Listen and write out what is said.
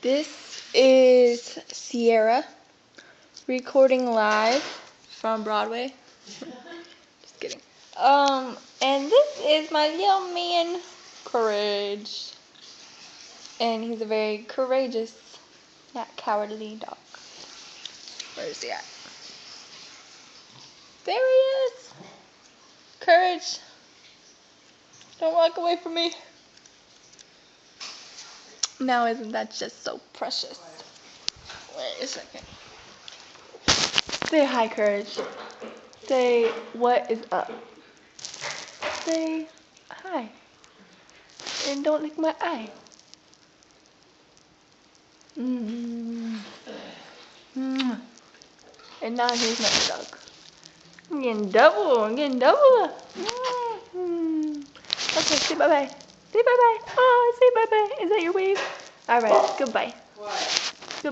This is Sierra recording live from Broadway. Just kidding. And this is my little man, Courage. And he's a very courageous, not cowardly dog. Where is he at? There he is. Courage. Don't walk away from me. Now isn't that just so precious? Wait a second. Say hi, Courage. Say what is up. Say hi. And don't lick my eye. And now here's my dog. I'm getting double. Okay, say bye-bye. Say bye-bye. Oh, say bye-bye. Is that your wave? Alright, goodbye. What?